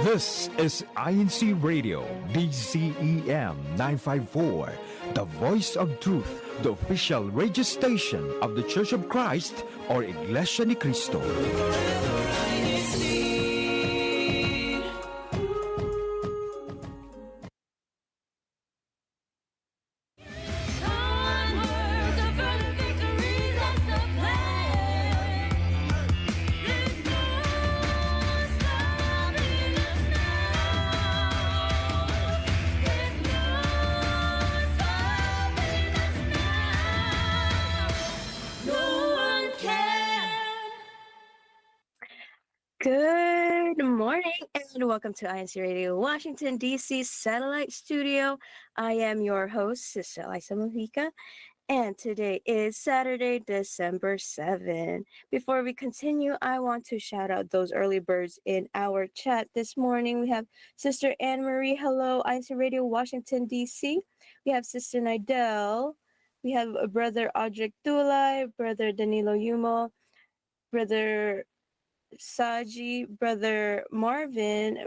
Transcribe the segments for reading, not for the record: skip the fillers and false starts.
This is INCRadio, DCEM 954, the voice of truth, the official radio station of the Church of Christ or Iglesianicristo. Good morning and welcome to INCRadio, Washington, D.C. Satellite Studio. I am your host, Sister Liza Mojica, and today is Saturday, December 7. Before we continue, I want to shout out those early birds in our chat this morning. We have Sister Anne Marie, hello, INCRadio, Washington, D.C. We have Sister Nidell. We have Brother Audric Dulay, Brother Danilo Yumo, Brother Saji, Brother Marvin,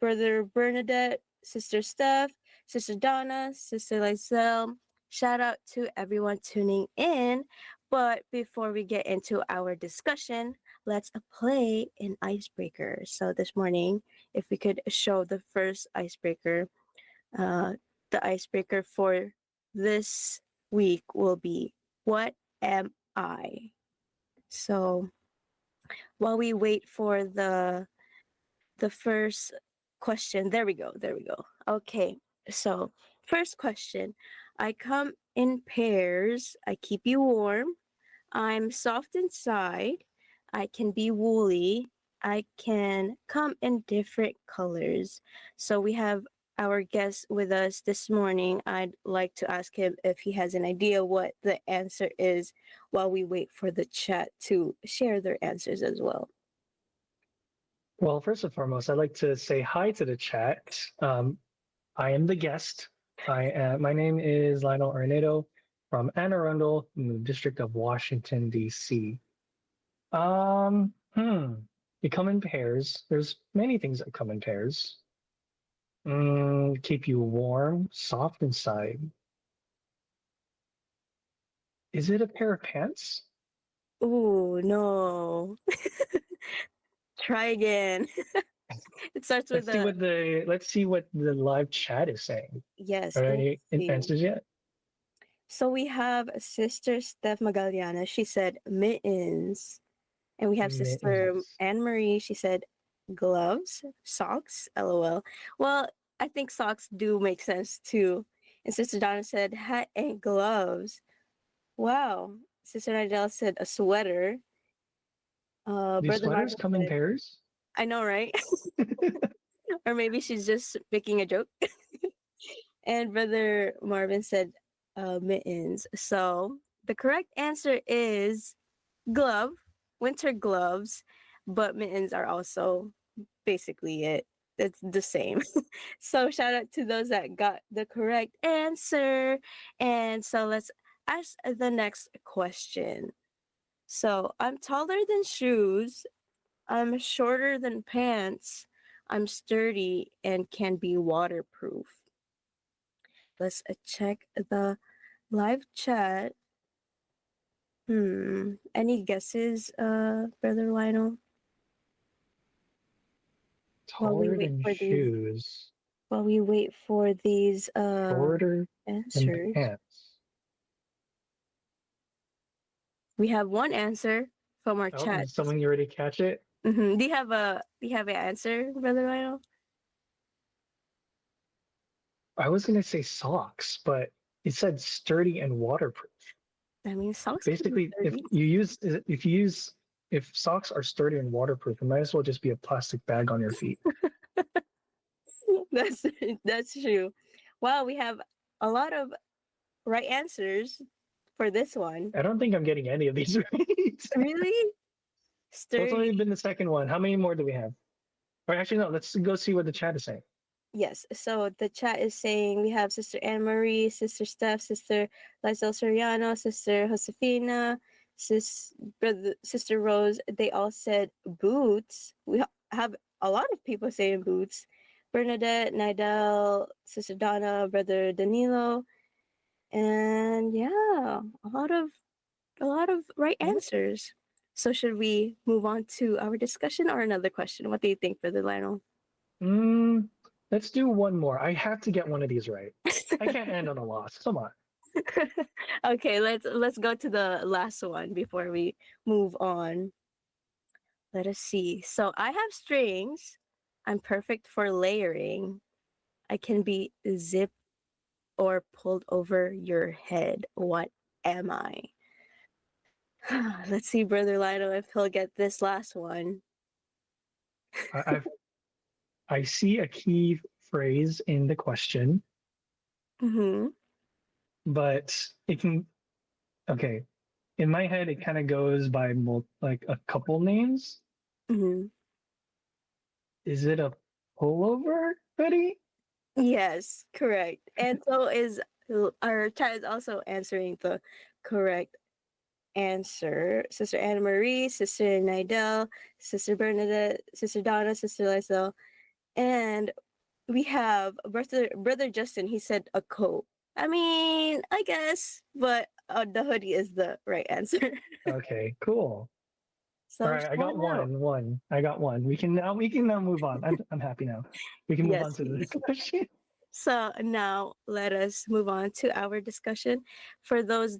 Brother Bernadette, Sister Steph, Sister Donna, Sister Lysel. Shout out to everyone tuning in. But before we get into our discussion, let's play an icebreaker. So this morning, if we could show the first icebreaker, the icebreaker for this week will be, what am I? So while we wait for the first question, there we go. Okay, so first question: I come in pairs. I keep you warm. I'm soft inside. I can be woolly. I can come in different colors. So we have our guest with us this morning. I'd like to ask him if he has an idea what the answer is while we wait for the chat to share their answers as well. Well, first and foremost, I'd like to say hi to the chat. I am the guest. My name is Lionel Arnedo from Anne Arundel in the District of Washington, D.C. You come in pairs. There's many things that come in pairs. Keep you warm, soft inside. Is it a pair of pants? Ooh, no. Try again. It starts with Let's see what the live chat is saying. Yes. Are there any answers yet? So we have Sister Steph Magaliana. She said mittens. And we have Sister Anne Marie. She said gloves, socks, LOL. Well, I think socks do make sense too. And Sister Donna said hat and gloves. Wow. Sister Nigel said a sweater. Do Brother sweaters Marvin come in said, pairs? I know, right? Or maybe she's just making a joke. And Brother Marvin said mittens. So the correct answer is glove, winter gloves, but mittens are also basically it. It's the same. So shout out to those that got the correct answer. And so let's ask the next question. So I'm taller than shoes. I'm shorter than pants. I'm sturdy and can be waterproof. Let's check the live chat. Any guesses, Brother Lionel? Taller than shoes. While we wait for these shorter answers. than pants. We have one answer from our chat. Did someone already catch it? Do you have an answer, Brother Lionel? I was gonna say socks, but it said sturdy and waterproof. I mean, socks. Basically, if socks are sturdy and waterproof, it might as well just be a plastic bag on your feet. That's true. Wow, we have a lot of right answers for this one. I don't think I'm getting any of these right. Really? Sturdy. What's only been the second one? How many more do we have? Or actually, no. Let's go see what the chat is saying. Yes. So the chat is saying we have Sister Anne Marie, Sister Steph, Sister Lysel Soriano, Sister Josefina, Sister Rose. They all said boots. We have a lot of people saying boots. Bernadette, Nidal, Sister Donna, Brother Danilo, and yeah, a lot of right answers. So should we move on to our discussion or another question? What do you think, Brother Lionel? Mm, let's do one more. I have to get one of these right. I can't end on a loss. Come on. Okay, let's go to the last one before we move on. Let us see. So I have strings. I'm perfect for layering. I can be zipped or pulled over your head. What am I? Let's see, Brother Lionel, if he'll get this last one. I, I've I see a key phrase in the question, Mm-hmm. but it can. Okay, in my head, it kind of goes by like a couple names. Mm-hmm. Is it a pullover hoodie? Yes, correct. And so is our chat is also answering the correct answer. Sister Anna Marie, Sister Nidel, Sister Bernadette, Sister Donna, Sister Lysel, and we have brother Justin. He said a coat. I mean, I guess, but the hoodie is the right answer. Okay, cool. All So right, I got shout out. one. I got one. We can now move on. I'm happy now. We can move on Yes, to the please. discussion. So now let us move on to our discussion. For those,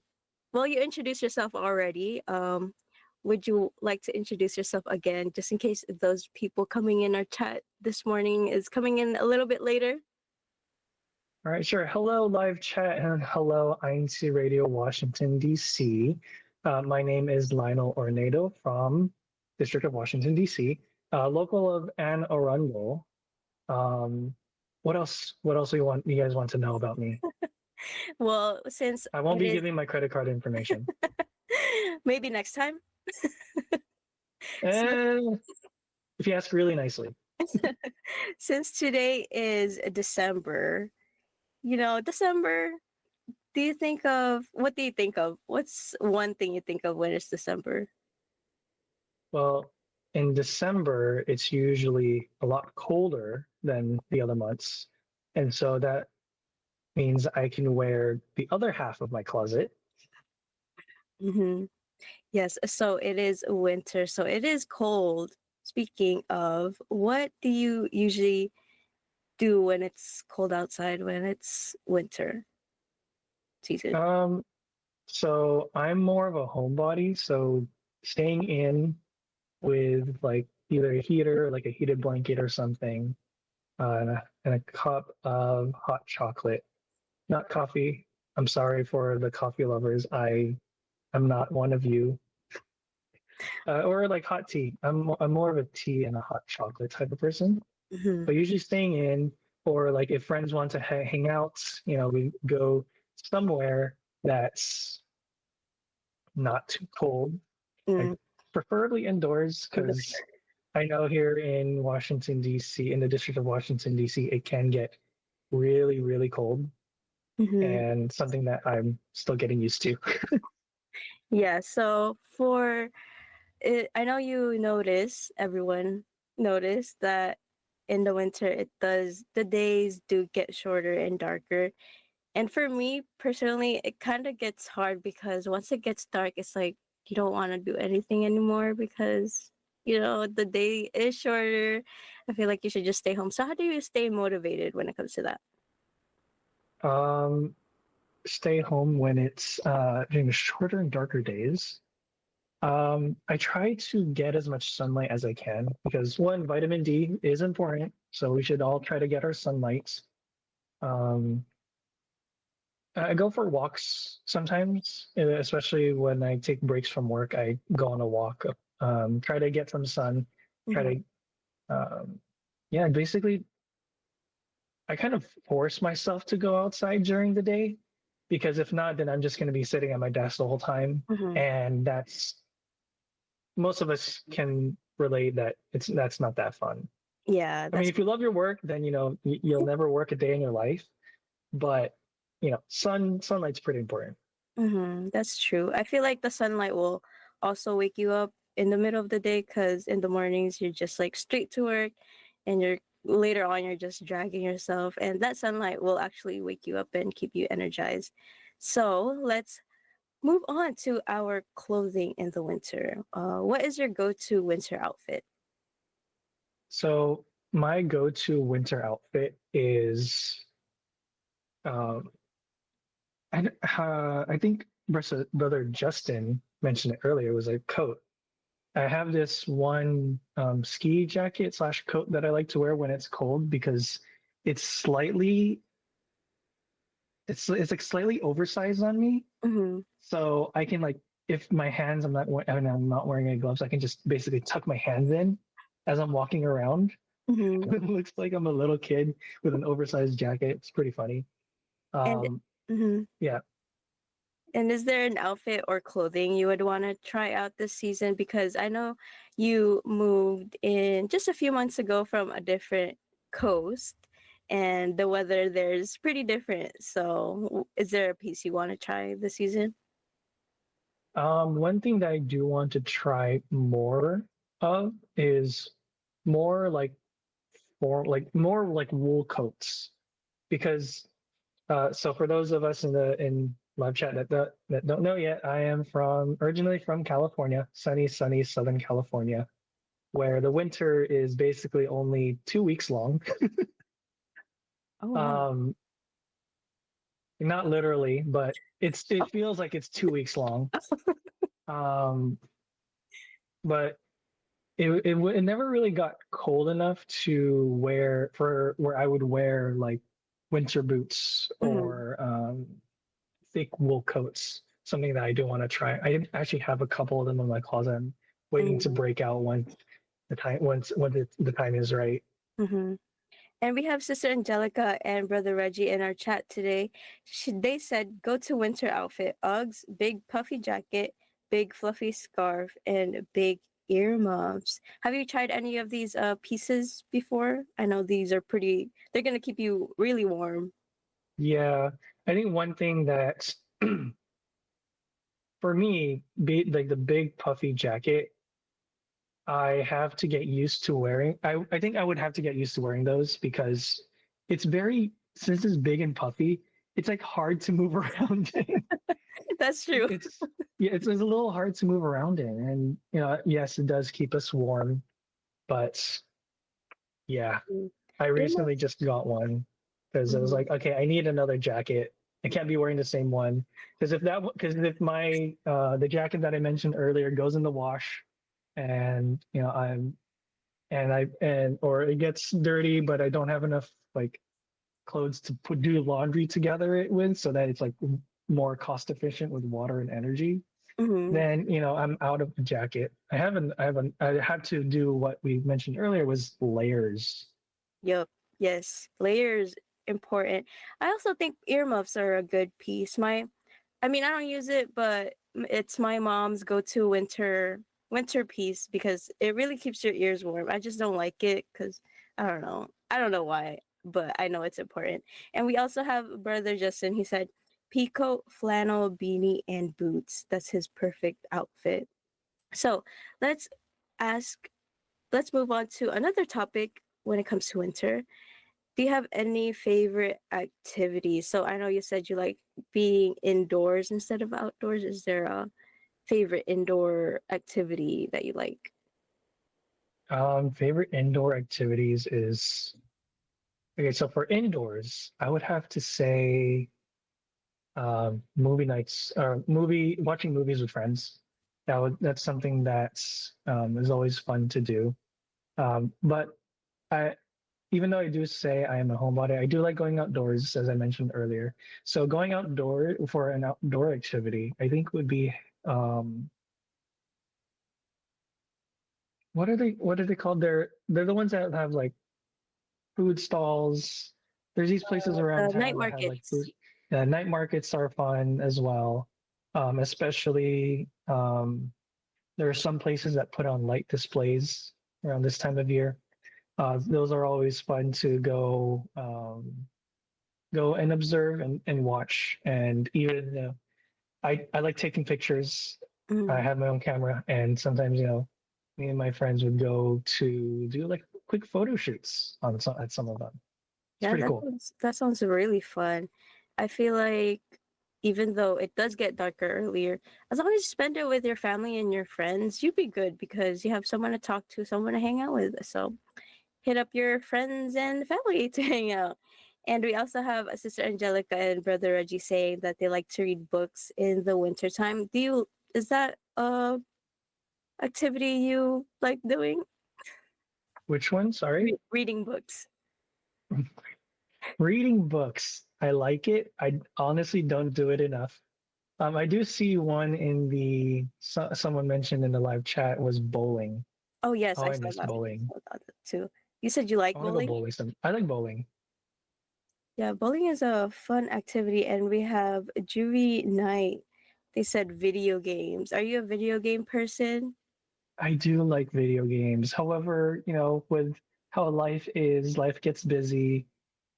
well, you introduced yourself already. Would you like to introduce yourself again, just in case those people coming in our chat this morning is coming in a little bit later? All right, sure. Hello, live chat, and hello, INCRadio, Washington, D.C. My name is Lionel Ornado from District of Washington, D.C., local of Anne Arundel. Um, what else? What else do you guys want to know about me? Well, since I won't it be is giving my credit card information. maybe next time. So, And if you ask really nicely. since today is December, December, what do you think of? What's one thing you think of when it's December? Well, in December, it's usually a lot colder than the other months. And so that means I can wear the other half of my closet. Hmm. Yes, so it is winter, so it is cold. Speaking of, what do you usually do when it's cold outside, when it's winter season? Um, so I'm more of a homebody, so staying in with like either a heater, like a heated blanket or something, and a cup of hot chocolate, not coffee. I'm sorry for the coffee lovers. I'm not one of you. Or like hot tea. I'm more of a tea and a hot chocolate type of person. Hmm. But usually staying in, or like if friends want to hang out, we go somewhere that's not too cold. Like Mm, preferably indoors, because I know here in Washington D.C., in the District of Washington D.C., it can get really, really cold, mm-hmm. and something that I'm still getting used to. Yeah, so for it, I know everyone noticed that in the winter the days do get shorter and darker. And for me personally, it kind of gets hard because once it gets dark, it's like you don't want to do anything anymore because the day is shorter. I feel like you should just stay home. So how do you stay motivated when it comes to that? um, Stay home when it's during the shorter and darker days. I try to get as much sunlight as I can because one, vitamin D is important, so we should all try to get our sunlight. Um, I go for walks sometimes, especially when I take breaks from work. I go on a walk, try to get some sun, try Hmm. to, yeah, basically, I kind of force myself to go outside during the day because if not, then I'm just going to be sitting at my desk the whole time. Hmm. And most of us can relate that that's not that fun. Yeah, I mean, that's if you love your work, then you'll never work a day in your life. But sunlight's pretty important. that's true. I feel like the sunlight will also wake you up in the middle of the day, because in the mornings you're just like straight to work, and you're later on you're just dragging yourself, and that sunlight will actually wake you up and keep you energized. So let's move on to our clothing in the winter. What is your go-to winter outfit? So my go-to winter outfit is, um, and I think brother Justin mentioned it earlier. It was a coat. I have this one ski jacket slash coat that I like to wear when it's cold because it's slightly it's like slightly oversized on me. Mm-hmm. So I can like if my hands and I'm not wearing any gloves, I can just basically tuck my hands in as I'm walking around. Mm-hmm. It looks like I'm a little kid with an oversized jacket. It's pretty funny. And Um, mhm. yeah. And is there an outfit or clothing you would want to try out this season? Because I know you moved in just a few months ago from a different coast, and the weather there is pretty different. So, is there a piece you want to try this season? One thing that I do want to try more of is more like more like wool coats because so for those of us in the in live chat that don't know yet, I am from originally from California, sunny Southern California, where the winter is basically only 2 weeks long. Oh wow. Um, not literally, but it feels like it's 2 weeks long. Um, but it never really got cold enough to wear for where I would wear like winter boots Mhm. or thick wool coats. Something that I do want to try. I actually have a couple of them in my closet. I'm waiting to Mhm. break out once the time is right. Mhm. And we have Sister Angelica and Brother Reggie in our chat today. They said go to winter outfit: Uggs, big puffy jacket, big fluffy scarf, and big earmuffs. Have you tried any of these pieces before? I know these are pretty. They're gonna keep you really warm. Yeah, I think one thing that for me, be like the big puffy jacket, I have to get used to wearing. I think I would have to get used to wearing those because it's very since it's big and puffy, it's like hard to move around in. That's true. It's yeah, it's a little hard to move around in. And you know, yes, it does keep us warm, but yeah, Mm. I recently Earmuffs. just got one because I was Mhm. like, okay, I need another jacket. I can't be wearing the same one because if my the jacket that I mentioned earlier goes in the wash and you know and or it gets dirty, but I don't have enough like clothes to do laundry together it with, so that it's like more cost efficient with water and energy. Mhm. Then you know I'm out of the jacket. I had to do what we mentioned earlier was layers. Yep. Yes. Layers important. I also think earmuffs are a good piece. I mean, I don't use it, but it's my mom's go-to winter piece because it really keeps your ears warm. I just don't like it because I don't know. I don't know why, but I know it's important. And we also have Brother Justin. He said peacoat, flannel, beanie, and boots. That's his perfect outfit. So let's ask. Let's move on to another topic when it comes to winter. Do you have any favorite activities? So I know you said you like being indoors instead of outdoors. Is there a favorite indoor activity that you like? Favorite indoor activities is okay. So for indoors, I would have to say movie nights or movie watching movies with friends. That's something that's is always fun to do. But I even though I do say I am a homebody, I do like going outdoors, as I mentioned earlier. So going outdoor for an outdoor activity, I think would be um, what are they called? They're the ones that have like food stalls. There's these places around Night town that have like food. markets. Night markets are fun as well. Especially there are some places that put on light displays around this time of year. Those are always fun to go and observe and watch. And even I like taking pictures I Mm. have my own camera, and sometimes, me and my friends would go to do like quick photo shoots at some of them. It's Yeah, pretty cool. that sounds really fun. I feel like even though it does get darker earlier, as long as you spend it with your family and your friends, you'd be good because you have someone to talk to, someone to hang out with. So hit up your friends and family to hang out. And we also have Sister Angelica and Brother Reggie saying that they like to read books in the wintertime. Is that activity you like doing? Which one? Sorry. Reading books. Reading books. I like it. I honestly don't do it enough. I do see one someone mentioned in the live chat was bowling. Oh yes, Oh, I I saw miss that one. bowling. I saw that too. You said you like I want to go bowling? bowling I like bowling. Yeah, bowling is a fun activity, and we have Juvie Night. They said video games. Are you a video game person? I do like video games. However, with how life is, life gets busy.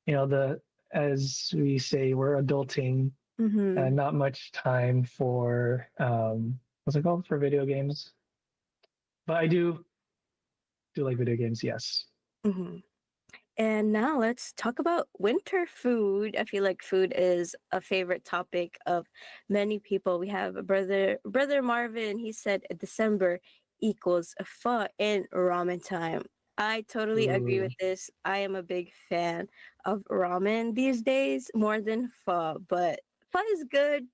The as we say, we're adulting, Mm-hmm. and not much time for what's it called, for video games. But I do like video games. Yes. Mm-hmm. And now let's talk about winter food. I feel like food is a favorite topic of many people. We have a brother Marvin. He said December equals pho and ramen time. I totally agree Ooh. with this. I am a big fan of ramen these days more than pho, but pho is good.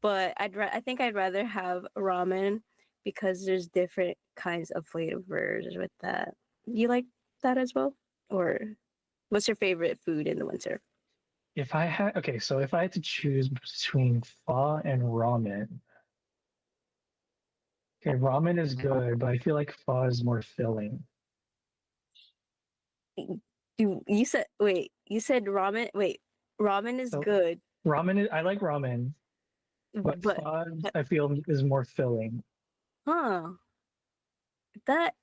But I think I'd rather have ramen because there's different kinds of flavors with that. You like that as well, or what's your favorite food in the winter? If I had Okay, so if I had to choose between pho and ramen, okay, ramen is good, but I feel like pho is more filling. You said wait, you said ramen. Wait, ramen is So good, I like ramen, but but pho I feel is more filling. huh? That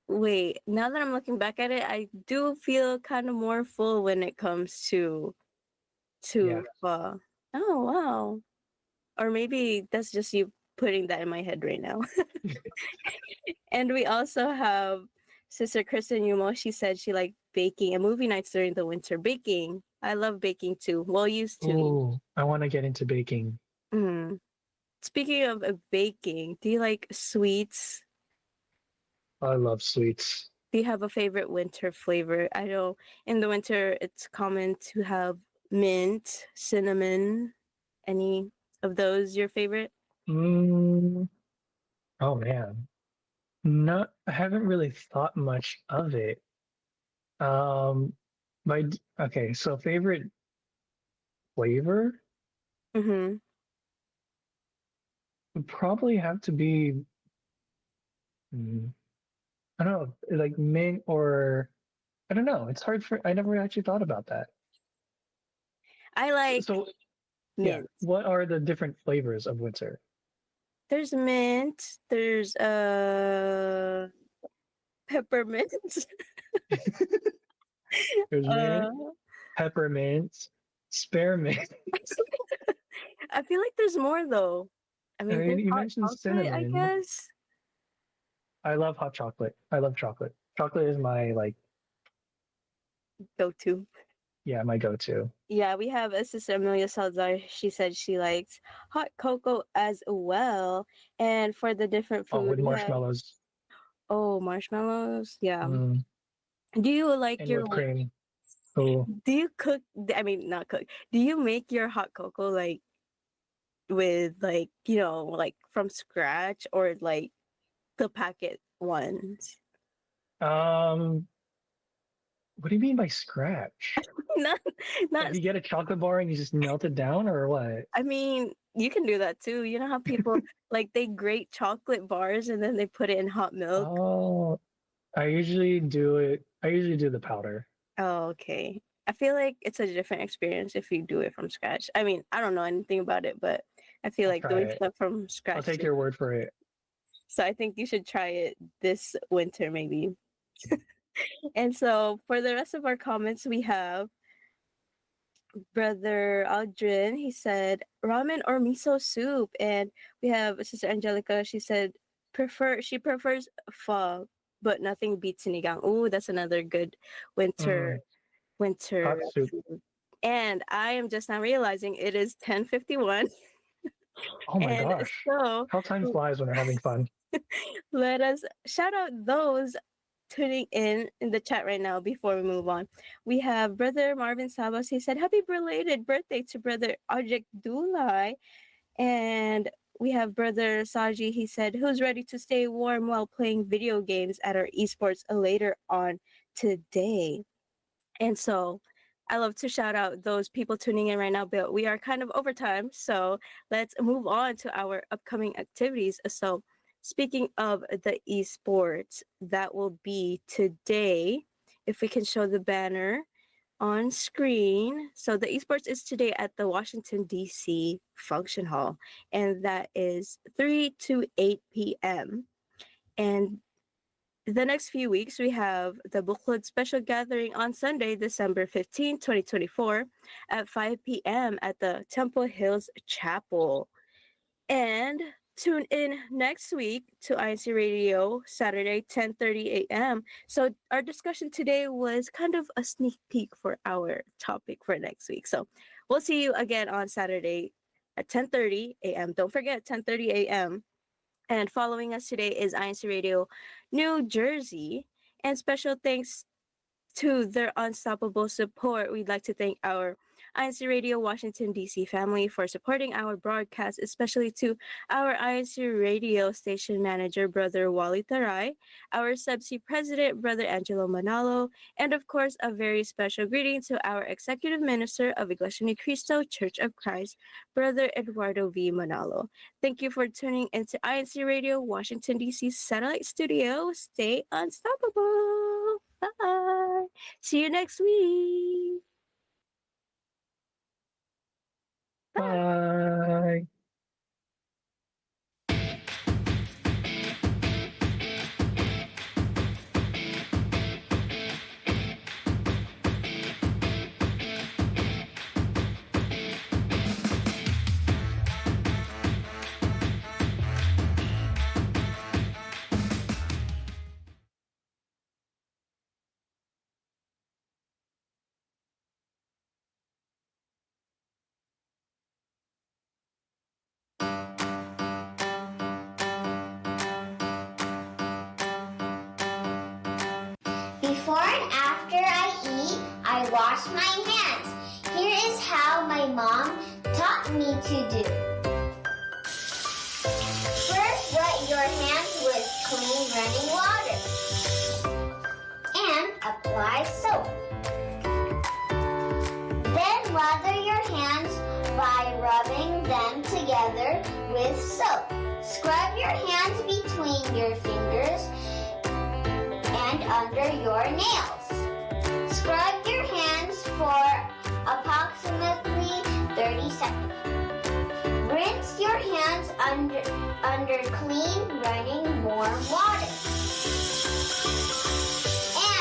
wait. Now that I'm looking back at it, I do feel kind of more full when it comes Yeah. to pho. Oh wow. Or maybe that's just you putting that in my head right now. And we also have Sister Kristen Yumo. She said she liked baking and movie nights during the winter. Baking. I love baking too. Well, used to. Oh, I want to get into baking. Mm. Speaking of baking, do you like sweets? I love sweets. Do you have a favorite winter flavor? I know in the winter it's common to have mint, cinnamon. Any of those your favorite? Mm, oh man. I haven't really thought much of it. Um, okay, so favorite flavor Mm-hmm. would probably have to be, mm, I don't know, like mint or I don't know. I never actually thought about that. I like So yeah, mint. what are the different flavors of winter? There's mint. There's peppermint. There's mint, uh, peppermint, spearmint. I feel like there's more though. I I mean, mean, there's you hot mentioned chocolate, I cinnamon. guess. I love hot chocolate. I love chocolate. Chocolate is my like, Go to. yeah, my go-to. Yeah, we have a sister Amelia Salazar. She said she likes hot cocoa as well. And for the different Oh, food, with we have marshmallows, marshmallows. Yeah. mm, Do you like and whipped cream. Oh, do you cook? I mean, not cook. Do you make your hot cocoa like with like like from scratch or like the packet ones? um, what do you mean by scratch? not Like not you get a chocolate bar and you just melt it down, or what? I mean, you can do that too. You know how people like they grate chocolate bars and then they put it in hot milk? Oh, I usually do it. I usually do the powder. Oh, okay. I feel like it's a different experience if you do it from scratch. I mean, I don't know anything about it, but I feel I'll like try doing it. stuff from I'll scratch take too. your word for it. So I think you should try it this winter maybe. And so for the rest of our comments, we have Brother Aldrin, he said ramen or miso soup. And we have Sister Angelica, she said she prefers pho, but nothing beats sinigang. Ooh, that's another good winter Mm, hot winter soup. food. And I am just now realizing it is 10:51. Oh my And gosh. so How time flies when you're having fun. let us shout out those tuning in the chat right now before we move on. We have Brother Marvin Sabas. He said, Happy belated birthday to Brother Ajik Dulai. And we have Brother Saji. He said, Who's ready to stay warm while playing video games at our esports later on today? And so I love to shout out those people tuning in right now, but we are kind of over time. So let's move on to our upcoming activities. So, speaking of the esports, that will be today. If we can show the banner on screen. So, the esports is today at the Washington, D.C. Function Hall, and that is 3 to 8 p.m. And the next few weeks, we have the Book Club special gathering on Sunday, December 15, 2024, at 5 p.m. at the Temple Hills Chapel. And tune in next week to INC Radio, Saturday, 10:30 a.m. So our discussion today was kind of a sneak peek for our topic for next week. So we'll see you again on Saturday at 10:30 a.m. Don't forget, 10:30 a.m. And following us today is INC Radio New Jersey. And special thanks to their unstoppable support, we'd like to thank our INC Radio Washington, D.C. family for supporting our broadcast, especially to our INC Radio station manager, Brother Wally Taray, our subsea president, Brother Angelo Manalo, and of course, a very special greeting to our executive minister of Iglesianicristo Church of Christ, Brother Eduardo V. Manalo. Thank you for tuning into INC Radio Washington, D.C. satellite studio. Stay unstoppable. Bye. See you next week. Bye. Bye. Before and after I eat, I wash my hands. Here is how my mom taught me to do. First, wet your hands with clean running water and apply soap. Then lather your hands by rubbing them together with soap. Scrub your hands between your fingers and under your nails. Scrub your hands for approximately 30 seconds. Rinse your hands under clean running warm water.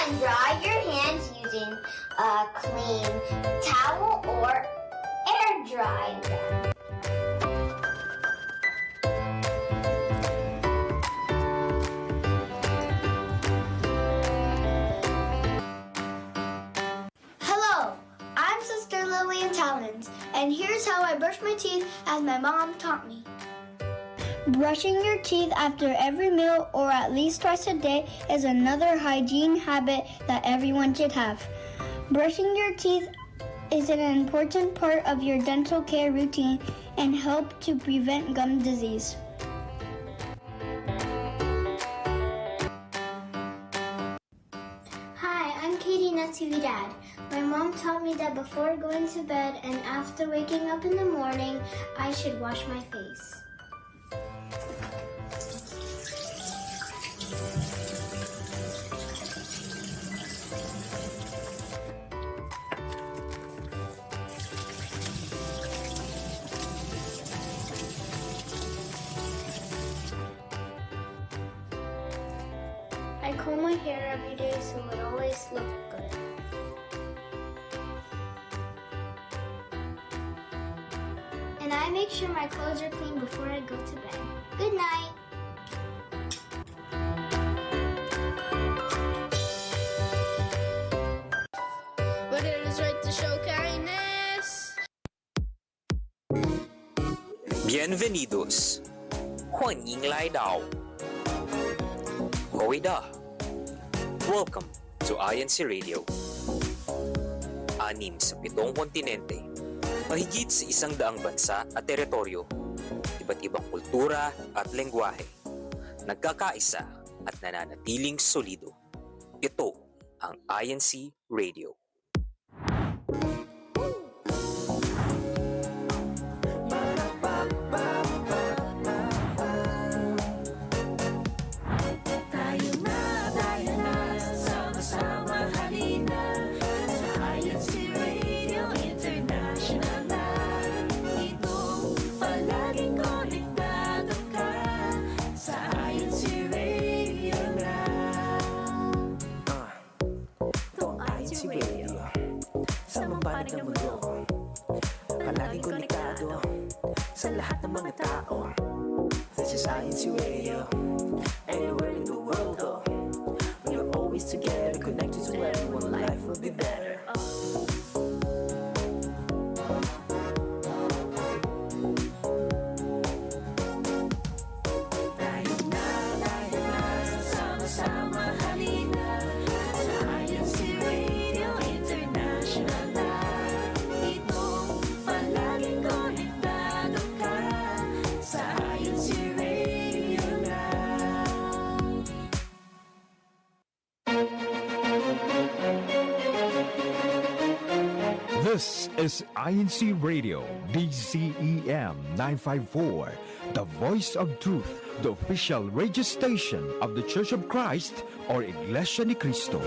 And dry your hands using a clean towel or air dry them. And here's how I brush my teeth as my mom taught me. Brushing your teeth after every meal or at least twice a day is another hygiene habit that everyone should have. Brushing your teeth is an important part of your dental care routine and help to prevent gum disease. Hi, I'm Katie Natividad. My mom taught me that before going to bed and after waking up in the morning, I should wash my face. I comb my hair every day so it always looks good. I make sure my clothes are clean before I go to bed. Good night. But it is right to show kindness. Bienvenidos. 欢迎来到 Hoida. Welcome to INCRadio. 6 sa 7 kontinente, mahigit sa 100 bansa at teritoryo, iba't ibang kultura at lengguwahe, nagkakaisa at nananatiling solido. Ito ang INC Radio. Palaging konektado sa lahat ng mga tao. This is INCRadio. Anywhere in the world, oh, we are always together, connected to everyone. Life will be better. This is INC Radio, DCEM 954, the voice of truth, the official radio station of the Church of Christ or Iglesia ni Cristo.